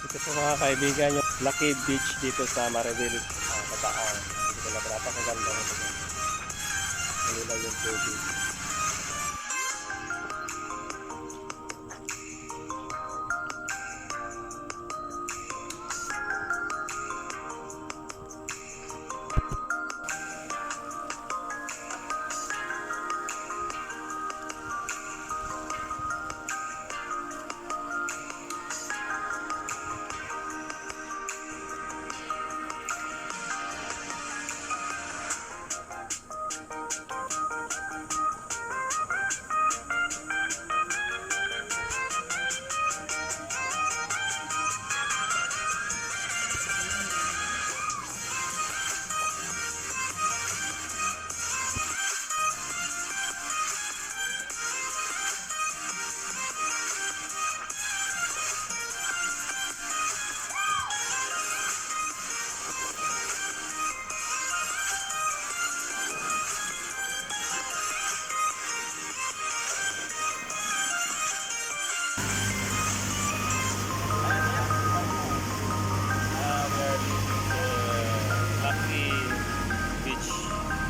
Ito po mga kaibigan yung Lucky Beach dito sa Maribil, Bataan. Dito na napakaganda. Manilaw yung tubig.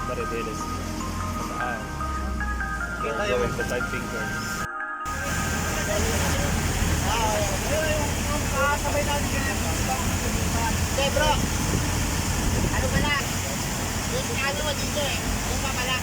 Maribeles. Saan? We're going to Five Fingers. Okay bro, ano pala? Yung ano mo dito yung papala.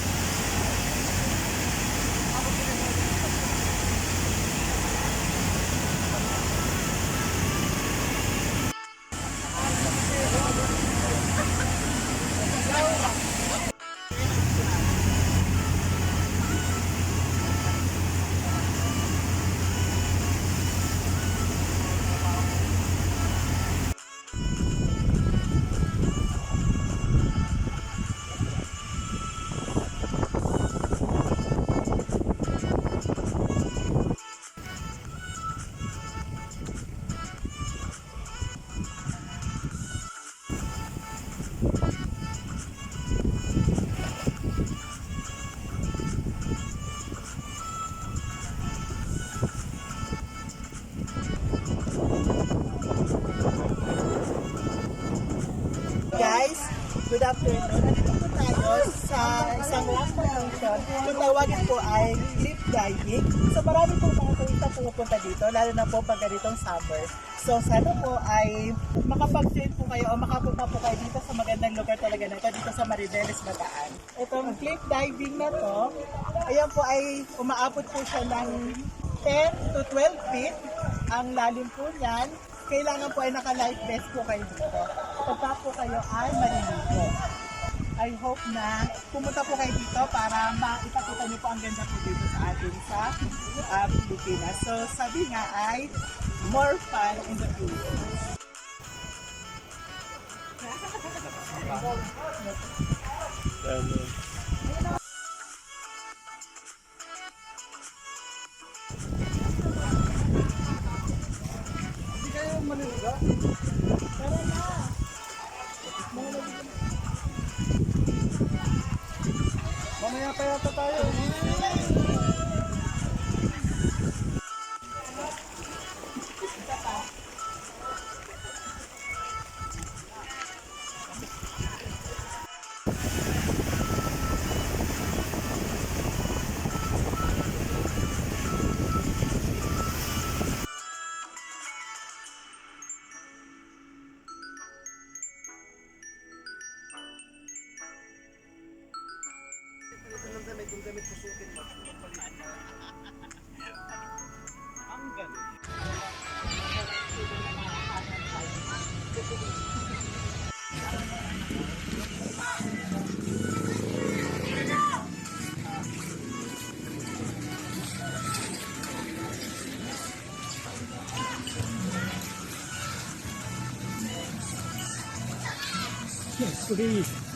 afternoon. Nandito po tayo sa isang rock formation. Kung tawagin po ay cliff diving. So marami po mga turista pumupunta dito, lalo na po pag ganitong summer. So sana po ay makapag-train po kayo o makapunta po kayo dito sa magandang lugar talaga na ito, dito sa Maribeles, Bataan. Itong cliff diving na to, ayan po ay umaabot po siya ng 10 to 12 feet. Ang lalim po niyan. Kailangan po ay naka-life vest po kayo dito. Pagka po kayo ay maliligo. I hope na pumunta po kayo dito para maipakita niyo po ang ganda po dito sa atin sa Pilipinas. So sabi nga ay more fun in the Philippines. Yan. Hindi kayo maliligo? Tara na! Mamaya pa yata tayo. Please.